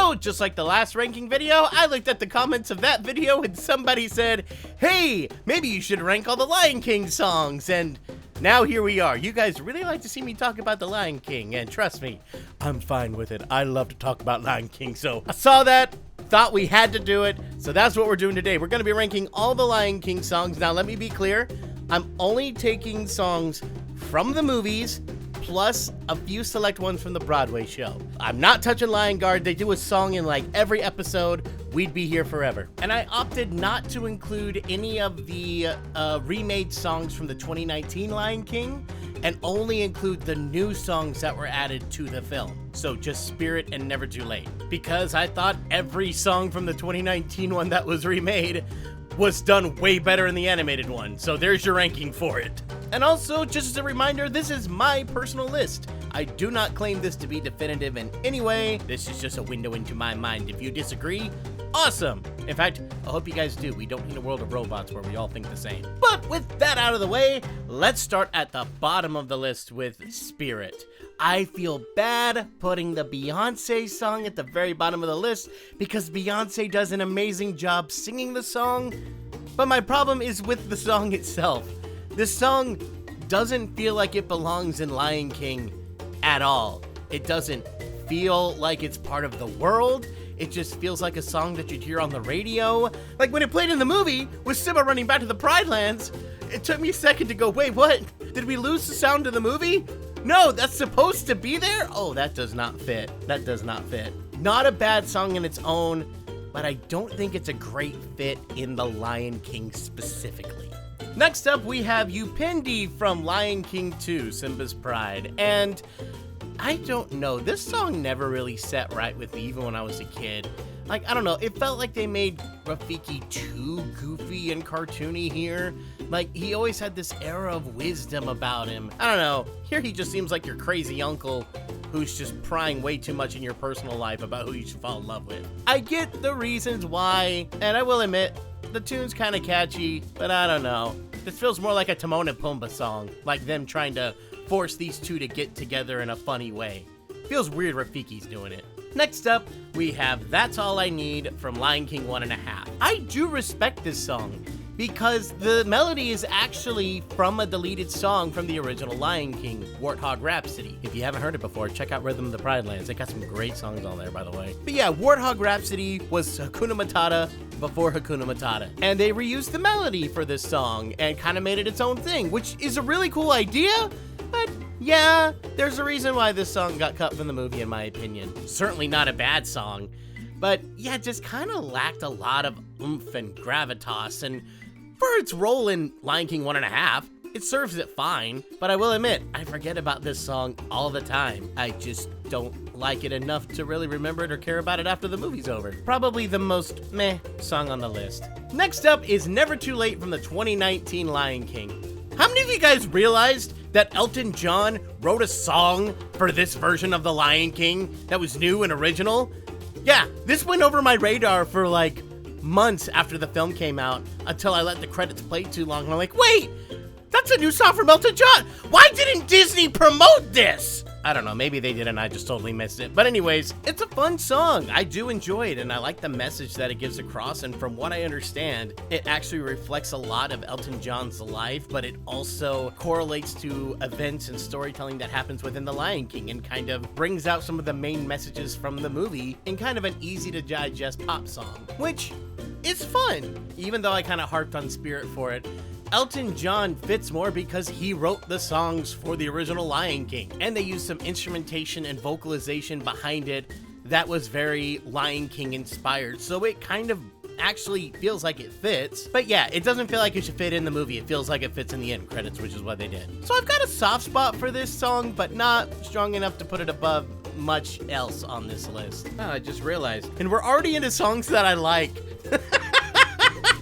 So, just like the last ranking video, I looked at the comments of that video and somebody said, hey, maybe you should rank all the Lion King songs, and now here we are. You guys really like to see me talk about the Lion King, and trust me, I'm fine with it. I love to talk about Lion King, so I saw that, thought we had to do it, so that's what we're doing today. We're going to be ranking all the Lion King songs. Now, let me be clear. I'm only taking songs from the movies, plus a few select ones from the Broadway show. I'm not touching Lion Guard. They do a song in like every episode. We'd be here forever. And I opted not to include any of the remade songs from the 2019 Lion King, and only include the new songs that were added to the film. So just Spirit and Never Too Late. Because I thought every song from the 2019 one that was remade was done way better in the animated one. So there's your ranking for it. And also, just as a reminder, this is my personal list. I do not claim this to be definitive in any way. This is just a window into my mind. If you disagree, awesome. In fact, I hope you guys do. We don't need a world of robots where we all think the same. But with that out of the way, let's start at the bottom of the list with Spirit. I feel bad putting the Beyonce song at the very bottom of the list because Beyonce does an amazing job singing the song, but my problem is with the song itself. This song doesn't feel like it belongs in Lion King at all. It doesn't feel like it's part of the world. It just feels like a song that you'd hear on the radio. Like when it played in the movie with Simba running back to the Pride Lands, it took me a second to go, wait, what? Did we lose the sound of the movie? No, that's supposed to be there? Oh, that does not fit. That does not fit. Not a bad song in its own, but I don't think it's a great fit in the Lion King specifically. Next up, we have Upendi from Lion King 2, Simba's Pride. And I don't know, this song never really set right with me even when I was a kid. Like, I don't know, it felt like they made Rafiki too goofy and cartoony here. Like, he always had this air of wisdom about him. I don't know, here he just seems like your crazy uncle who's just prying way too much in your personal life about who you should fall in love with. I get the reasons why, and I will admit, the tune's kind of catchy, but I don't know. This feels more like a Timon and Pumbaa song, like them trying to force these two to get together in a funny way. Feels weird Rafiki's doing it. Next up, we have That's All I Need from Lion King 1.5. I do respect this song because the melody is actually from a deleted song from the original Lion King, Warthog Rhapsody. If you haven't heard it before, check out Rhythm of the Pride Lands. They got some great songs on there, by the way. But yeah, Warthog Rhapsody was Hakuna Matata before Hakuna Matata. And they reused the melody for this song and kind of made it its own thing, which is a really cool idea, but yeah, there's a reason why this song got cut from the movie in my opinion. Certainly not a bad song, but yeah, just kind of lacked a lot of oomph and gravitas, and for its role in Lion King 1.5, it serves it fine, but I will admit, I forget about this song all the time. I just don't like it enough to really remember it or care about it after the movie's over. Probably the most meh song on the list. Next up is Never Too Late from the 2019 Lion King. How many of you guys realized that Elton John wrote a song for this version of the Lion King that was new and original? Yeah, this went over my radar for like months after the film came out until I let the credits play too long and I'm like, wait, that's a new song from Elton John. Why didn't Disney promote this? I don't know, maybe they did and I just totally missed it. But anyways, it's a fun song. I do enjoy it and I like the message that it gives across, and from what I understand, it actually reflects a lot of Elton John's life, but it also correlates to events and storytelling that happens within The Lion King and kind of brings out some of the main messages from the movie in kind of an easy to digest pop song, which is fun. Even though I kind of harped on Spirit for it, Elton John fits more because he wrote the songs for the original Lion King, and they used some instrumentation and vocalization behind it that was very Lion King inspired, so it kind of actually feels like it fits. But yeah, it doesn't feel like it should fit in the movie. It feels like it fits in the end credits, which is what they did. So I've got a soft spot for this song, but not strong enough to put it above much else on this list. Oh, I just realized. And we're already into songs that I like.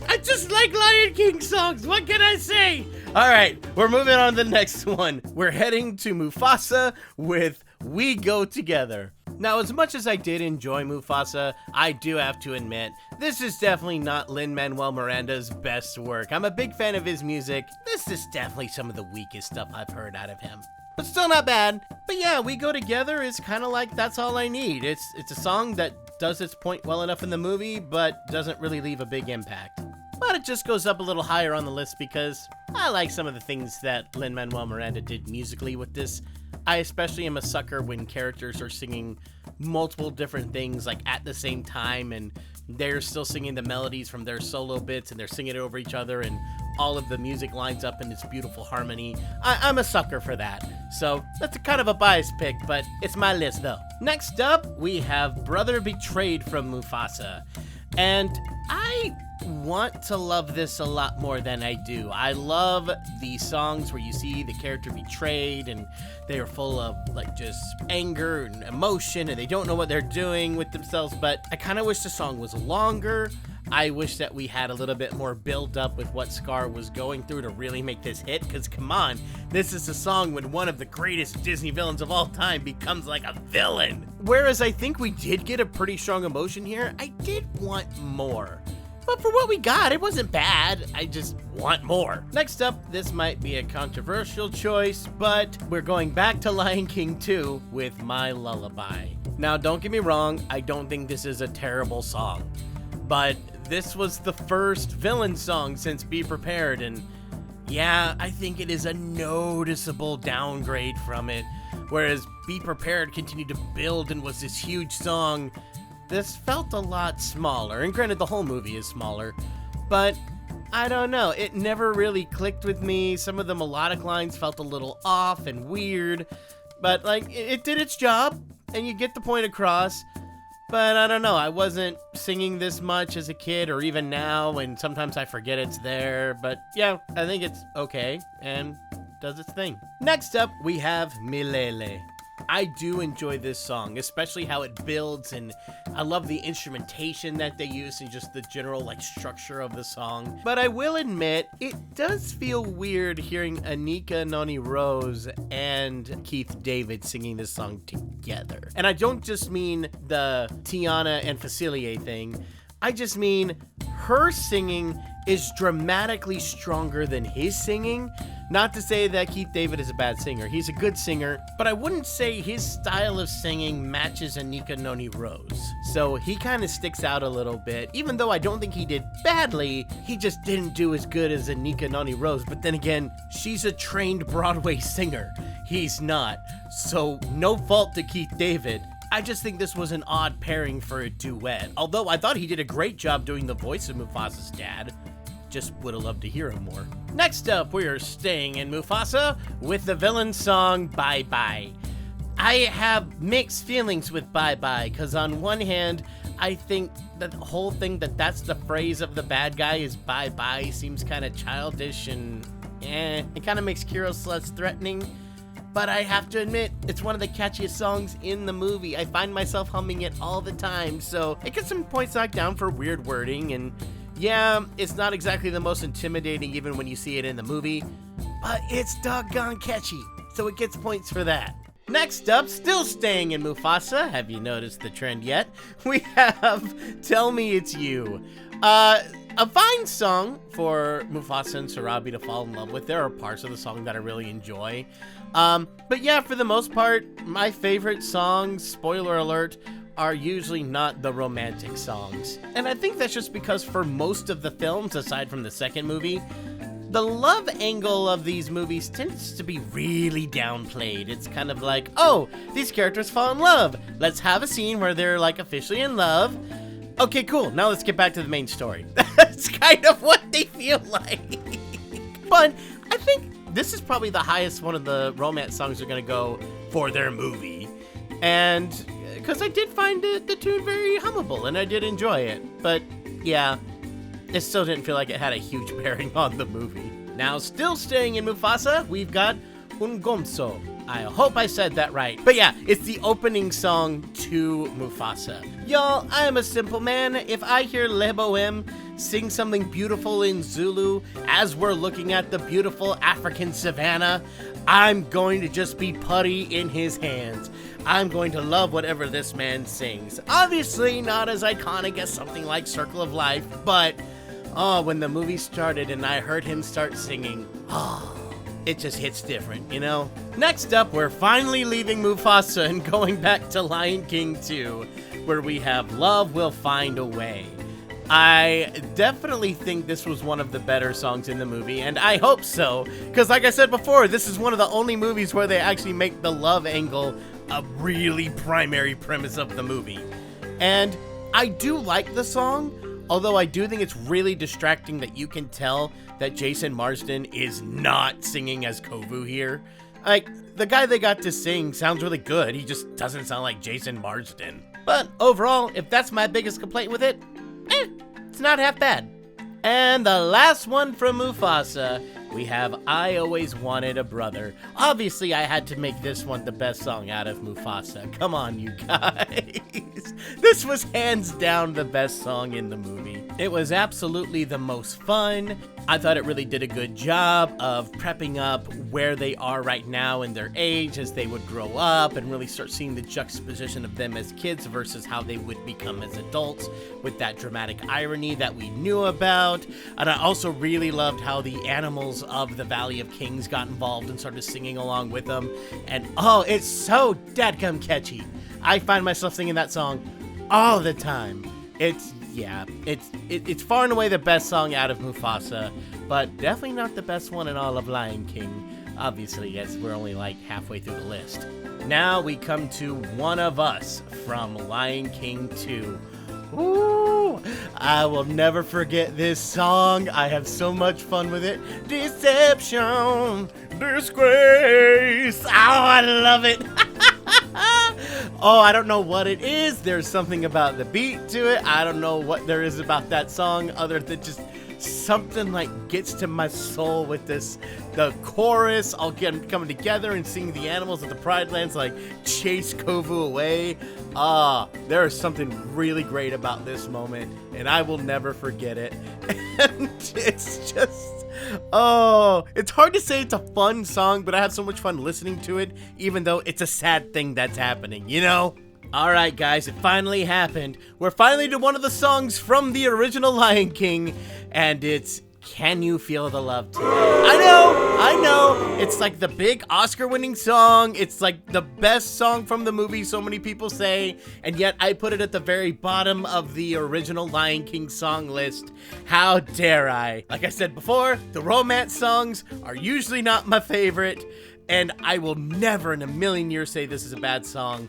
I just like Lion King songs, what can I say? All right, we're moving on to the next one. We're heading to Mufasa with We Go Together. Now, as much as I did enjoy Mufasa, I do have to admit, this is definitely not Lin-Manuel Miranda's best work. I'm a big fan of his music. This is definitely some of the weakest stuff I've heard out of him. But still not bad. But yeah, We Go Together is kind of like That's All I Need. It's a song that does its point well enough in the movie, but doesn't really leave a big impact. But it just goes up a little higher on the list because I like some of the things that Lin-Manuel Miranda did musically with this. I especially am a sucker when characters are singing multiple different things like at the same time, and they're still singing the melodies from their solo bits and they're singing it over each other, and all of the music lines up in this beautiful harmony. I'm a sucker for that. So that's a kind of a biased pick, but it's my list though. Next up, we have Brother Betrayed from Mufasa. And I want to love this a lot more than I do. I love the songs where you see the character betrayed and they are full of like just anger and emotion and they don't know what they're doing with themselves, but I kind of wish the song was longer. I wish that we had a little bit more build up with what Scar was going through to really make this hit, because come on, this is a song when one of the greatest Disney villains of all time becomes like a villain. Whereas I think we did get a pretty strong emotion here, I did want more. But for what we got, it wasn't bad. I just want more. Next up, this might be a controversial choice, but we're going back to Lion King 2 with My Lullaby. Now, don't get me wrong, I don't think this is a terrible song, but this was the first villain song since Be Prepared, and yeah, I think it is a noticeable downgrade from it. Whereas Be Prepared continued to build and was this huge song, this felt a lot smaller, and granted the whole movie is smaller, but I don't know, it never really clicked with me. Some of the melodic lines felt a little off and weird, but like, it did its job, and you get the point across. But I don't know, I wasn't singing this much as a kid or even now, and sometimes I forget it's there, but yeah, I think it's okay and does its thing. Next up, we have Milele. I do enjoy this song, especially how it builds, and I love the instrumentation that they use and just the general like structure of the song. But I will admit, it does feel weird hearing Anika Noni Rose and Keith David singing this song together. And I don't just mean the Tiana and Facilier thing, I just mean her singing is dramatically stronger than his singing. Not to say that Keith David is a bad singer, he's a good singer, but I wouldn't say his style of singing matches Anika Noni Rose. So he kind of sticks out a little bit. Even though I don't think he did badly, he just didn't do as good as Anika Noni Rose. But then again, she's a trained Broadway singer. He's not. So no fault to Keith David. I just think this was an odd pairing for a duet. Although I thought he did a great job doing the voice of Mufasa's dad. Just would have loved to hear him more. Next up, we are staying in Mufasa with the villain song Bye Bye. I have mixed feelings with Bye Bye, because on one hand, I think that the whole thing that's the phrase of the bad guy is bye bye seems kind of childish and it kind of makes Kyros less threatening. But I have to admit, it's one of the catchiest songs in the movie. I find myself humming it all the time, so it gets some points knocked down for weird wording, and yeah, it's not exactly the most intimidating even when you see it in the movie, but it's doggone catchy, so it gets points for that. Next up, still staying in Mufasa, have you noticed the trend yet? We have Tell Me It's You. A fine song for Mufasa and Sarabi to fall in love with. There are parts of the song that I really enjoy. But yeah, for the most part, my favorite songs, spoiler alert, are usually not the romantic songs. And I think that's just because for most of the films, aside from the second movie, the love angle of these movies tends to be really downplayed. It's kind of like, oh, these characters fall in love. Let's have a scene where they're like officially in love. Okay, cool. Now let's get back to the main story. That's kind of what they feel like. But I think this is probably the highest one of the romance songs are going to go for their movie. And because I did find the tune very hummable and I did enjoy it. But yeah, it still didn't feel like it had a huge bearing on the movie. Now, still staying in Mufasa, we've got Ungomso. I hope I said that right. But yeah, it's the opening song to Mufasa. Y'all, I am a simple man. If I hear Leboem sing something beautiful in Zulu as we're looking at the beautiful African savannah, I'm going to just be putty in his hands. I'm going to love whatever this man sings. Obviously not as iconic as something like Circle of Life, but oh, when the movie started and I heard him start singing, it just hits different, you know? Next up, we're finally leaving Mufasa and going back to Lion King 2 where we have Love Will Find a Way. I definitely think this was one of the better songs in the movie, and I hope so, because like I said before, this is one of the only movies where they actually make the love angle a really primary premise of the movie. And I do like the song, although I do think it's really distracting that you can tell that Jason Marsden is not singing as Kovu here. Like, the guy they got to sing sounds really good, he just doesn't sound like Jason Marsden. But overall, if that's my biggest complaint with it, it's not half bad. And the last one from Mufasa, we have I Always Wanted a Brother. Obviously, I had to make this one the best song out of Mufasa. Come on, you guys. This was hands down the best song in the movie. It was absolutely the most fun. I thought it really did a good job of prepping up where they are right now in their age as they would grow up and really start seeing the juxtaposition of them as kids versus how they would become as adults with that dramatic irony that we knew about. And I also really loved how the animals of the Valley of Kings got involved and started singing along with them. And oh, it's so dadgum catchy. I find myself singing that song all the time. It's far and away the best song out of Mufasa, but definitely not the best one in all of Lion King, obviously, as we're only like halfway through the list. Now we come to One of Us from Lion King 2. Ooh, I will never forget this song. I have so much fun with it. Deception, disgrace. Oh, I love it. Oh, I don't know what it is. There's something about the beat to it. I don't know what there is about that song other than just something like gets to my soul with this. The chorus, all coming together and singing the animals of the Pride Lands like chase Kovu away. There is something really great about this moment, and I will never forget it. And it's just... oh, it's hard to say it's a fun song, but I have so much fun listening to it, even though it's a sad thing that's happening, you know? Alright guys, it finally happened. We're finally to one of the songs from the original Lion King, and it's Can You Feel the Love Tonight? I know, it's like the big Oscar-winning song, it's like the best song from the movie, so many people say, and yet I put it at the very bottom of the original Lion King song list. How dare I? Like I said before, the romance songs are usually not my favorite, and I will never in a million years say this is a bad song,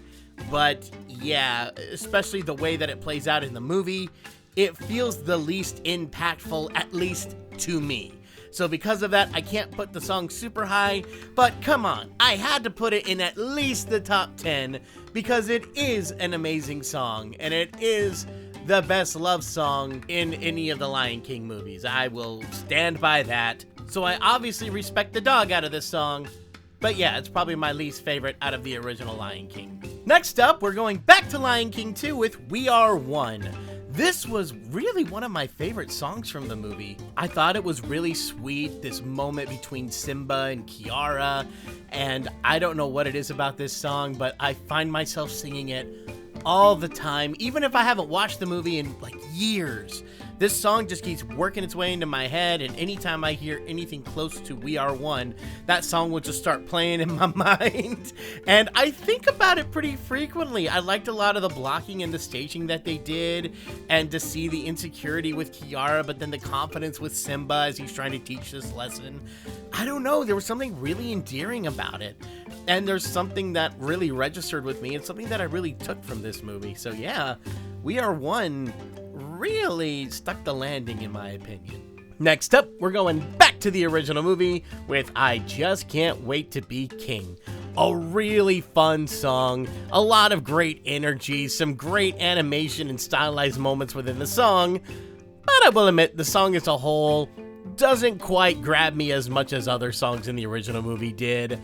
but yeah, especially the way that it plays out in the movie, it feels the least impactful, at least to me. So because of that, I can't put the song super high, but come on, I had to put it in at least the top 10 because it is an amazing song, and it is the best love song in any of the Lion King movies. I will stand by that. So I obviously respect the dog out of this song, but yeah, it's probably my least favorite out of the original Lion King. Next up, we're going back to Lion King 2 with We Are One. This was really one of my favorite songs from the movie. I thought it was really sweet, this moment between Simba and Kiara, and I don't know what it is about this song, but I find myself singing it all the time, even if I haven't watched the movie in like years. This song just keeps working its way into my head, and anytime I hear anything close to We Are One, that song will just start playing in my mind. And I think about it pretty frequently. I liked a lot of the blocking and the staging that they did, and to see the insecurity with Kiara, but then the confidence with Simba as he's trying to teach this lesson. I don't know, there was something really endearing about it. And there's something that really registered with me, and something that I really took from this movie. So yeah, We Are One really stuck the landing in my opinion. Next up, we're going back to the original movie with I Just Can't Wait to Be King. A really fun song, a lot of great energy, some great animation and stylized moments within the song, but I will admit the song as a whole doesn't quite grab me as much as other songs in the original movie did.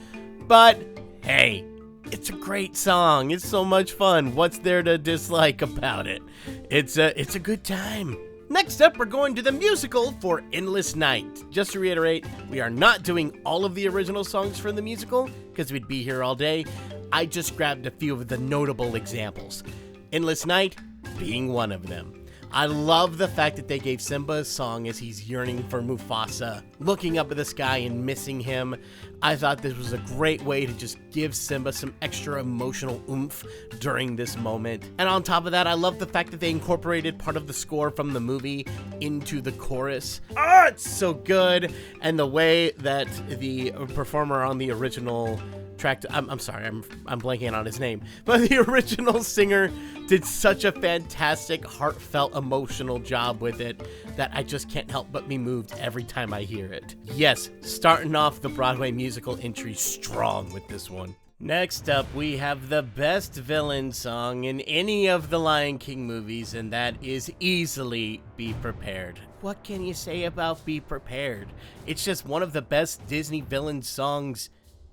But hey, it's a great song. It's so much fun. What's there to dislike about it? It's a good time. Next up, we're going to the musical for Endless Night. Just to reiterate, we are not doing all of the original songs from the musical, because we'd be here all day. I just grabbed a few of the notable examples. Endless Night being one of them. I love the fact that they gave Simba a song as he's yearning for Mufasa, looking up at the sky and missing him. I thought this was a great way to just give Simba some extra emotional oomph during this moment. And on top of that, I love the fact that they incorporated part of the score from the movie into the chorus. Oh, it's so good. And the way that the performer on the original track, I'm sorry, I'm blanking on his name, but the original singer did such a fantastic, heartfelt, emotional job with it that I just can't help but be moved every time I hear it. Yes, starting off the Broadway musical entry strong with this one. Next up, we have the best villain song in any of the Lion King movies, and that is easily Be Prepared. What can you say about Be Prepared? It's just one of the best Disney villain songs,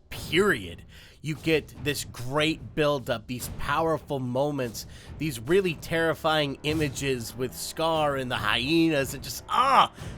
period. You get this great build-up, these powerful moments, these really terrifying images with Scar and the hyenas, and just,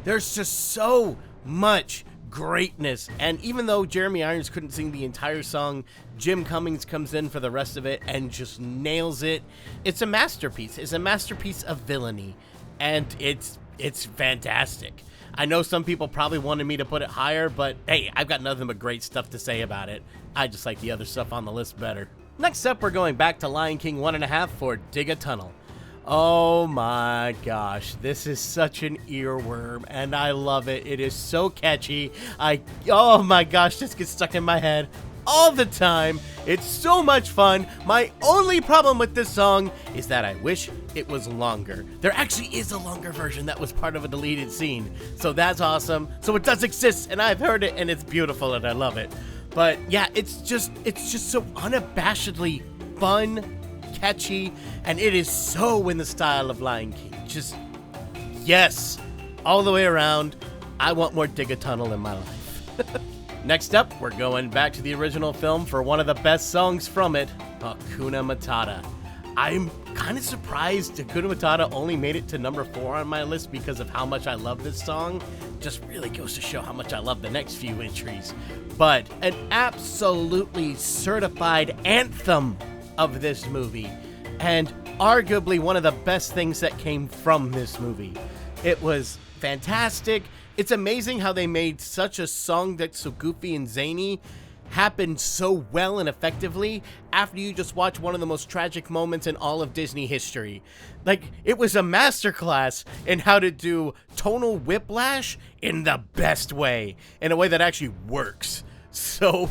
there's just so much greatness. And even though Jeremy Irons couldn't sing the entire song, Jim Cummings comes in for the rest of it and just nails it. It's a masterpiece. It's a masterpiece of villainy, and it's fantastic. I know some people probably wanted me to put it higher, but hey, I've got nothing but great stuff to say about it. I just like the other stuff on the list better. Next up, we're going back to Lion King 1.5 for Dig a Tunnel. Oh my gosh, this is such an earworm, and I love it. It is so catchy. Oh my gosh, this gets stuck in my head all the time. It's so much fun. My only problem with this song is that I wish it was longer. There actually is a longer version that was part of a deleted scene, so that's awesome. So it does exist, and I've heard it, and it's beautiful, and I love it. But yeah, it's just so unabashedly fun, catchy, and it is so in the style of Lion King. Just, yes, all the way around. I want more Dig a Tunnel in my life. Next up, we're going back to the original film for one of the best songs from it, Hakuna Matata. I'm kind of surprised Hakuna Matata only made it to number 4 on my list because of how much I love this song. Just really goes to show how much I love the next few entries. But an absolutely certified anthem of this movie, and arguably one of the best things that came from this movie. It was fantastic. It's amazing how they made such a song that's so goofy and zany happen so well and effectively after you just watch one of the most tragic moments in all of Disney history. Like, it was a masterclass in how to do tonal whiplash in the best way, in a way that actually works. So,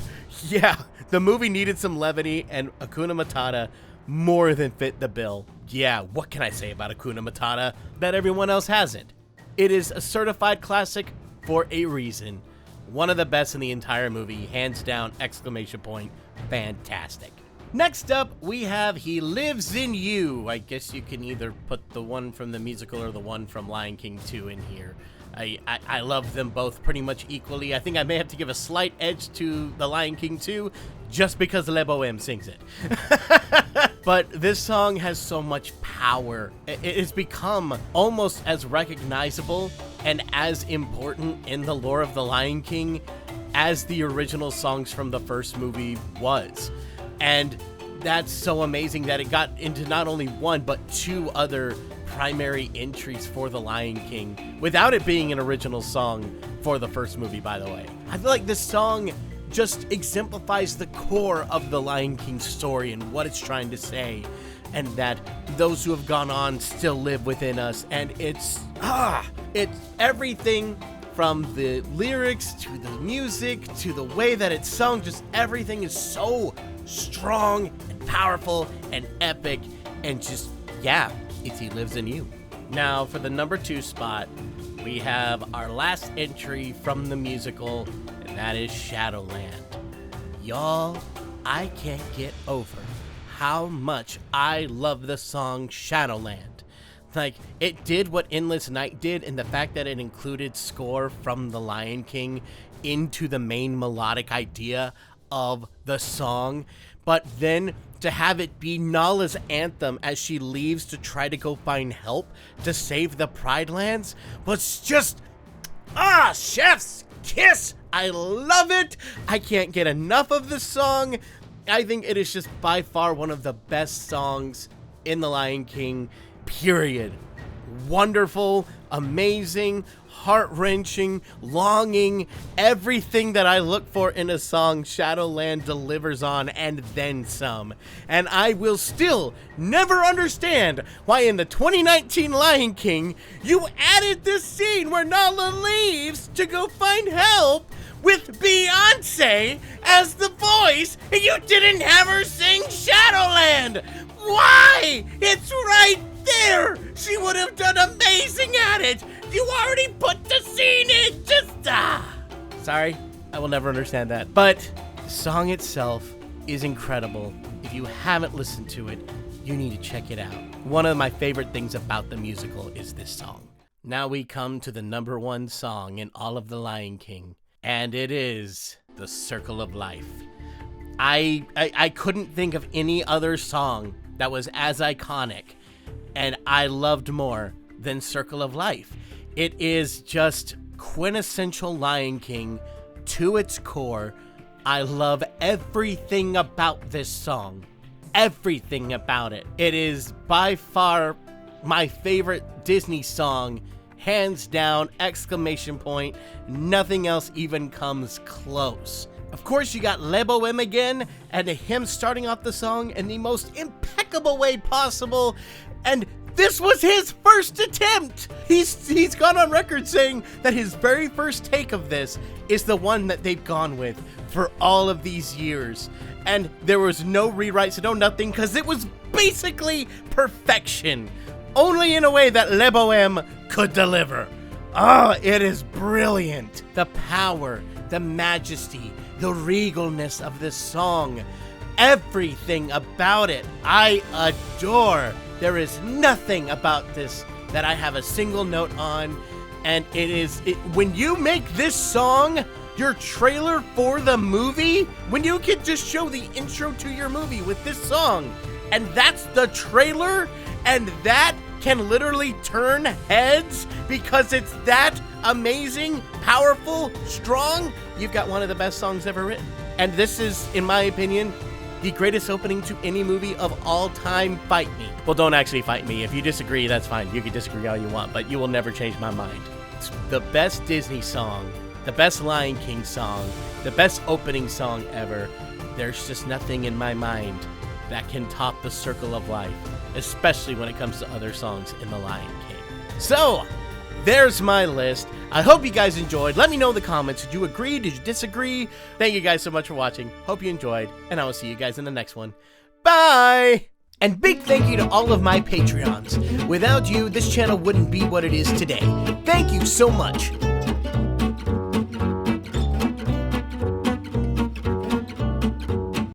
yeah, the movie needed some levity, and Hakuna Matata more than fit the bill. Yeah, what can I say about Hakuna Matata that everyone else hasn't? It is a certified classic for a reason. One of the best in the entire movie, hands down, exclamation point, fantastic. Next up, we have He Lives in You. I guess you can either put the one from the musical or the one from Lion King 2 in here. I love them both pretty much equally. I think I may have to give a slight edge to the Lion King 2 just because Le Bohème sings it. But this song has so much power. It has become almost as recognizable and as important in the lore of the Lion King as the original songs from the first movie was. And that's so amazing that it got into not only one but 2 other primary entries for the Lion King without it being an original song for the first movie, by the way. I feel like this song just exemplifies the core of the Lion King story and what it's trying to say, and that those who have gone on still live within us. And it's everything from the lyrics to the music to the way that it's sung. Just everything is so strong and powerful and epic, and just, yeah, it's He Lives in You. Now for the number 2 spot, we have our last entry from the musical, and that is Shadowland. Y'all, I can't get over how much I love the song Shadowland. Like, it did what Endless Night did in the fact that it included score from The Lion King into the main melodic idea of the song, but then to have it be Nala's anthem as she leaves to try to go find help to save the Pride Lands was just, chef's kiss. I love it. I can't get enough of this song. I think it is just by far one of the best songs in The Lion King, period. wonderful, amazing, heart-wrenching, longing, everything that I look for in a song, Shadowland delivers on, and then some. And I will still never understand why in the 2019 Lion King, you added this scene where Nala leaves to go find help with Beyonce as the voice, and you didn't have her sing Shadowland! Why? It's right there! She would have done amazing at it! You already put the scene in! Sorry, I will never understand that. But the song itself is incredible. If you haven't listened to it, you need to check it out. One of my favorite things about the musical is this song. Now we come to the #1 song in all of The Lion King, and it is The Circle of Life. I couldn't think of any other song that was as iconic and I loved more than Circle of Life. It is just quintessential Lion King to its core. I love everything about this song. Everything about it. It is by far my favorite Disney song, hands down, exclamation point. Nothing else even comes close. Of course, you got Le Bohème again, and him starting off the song in the most impeccable way possible, and this was his first attempt! He's gone on record saying that his very first take of this is the one that they've gone with for all of these years. And there was no rewrites, no nothing, because it was basically perfection. Only in a way that Le Bohème could deliver. Oh, it is brilliant. The power, the majesty, the regalness of this song. Everything about it, I adore. There is nothing about this that I have a single note on, and when you make this song your trailer for the movie, when you can just show the intro to your movie with this song, and that's the trailer, and that can literally turn heads because it's that amazing, powerful, strong, you've got one of the best songs ever written. And this is, in my opinion, the greatest opening to any movie of all time. Fight me. Well, don't actually fight me. If you disagree, that's fine. You can disagree all you want, but you will never change my mind. It's the best Disney song, the best Lion King song, the best opening song ever. There's just nothing in my mind that can top The Circle of Life, especially when it comes to other songs in The Lion King. So, there's my list. I hope you guys enjoyed. Let me know in the comments. Did you agree? Did you disagree? Thank you guys so much for watching. Hope you enjoyed, and I will see you guys in the next one. Bye! And big thank you to all of my Patreons. Without you, this channel wouldn't be what it is today. Thank you so much.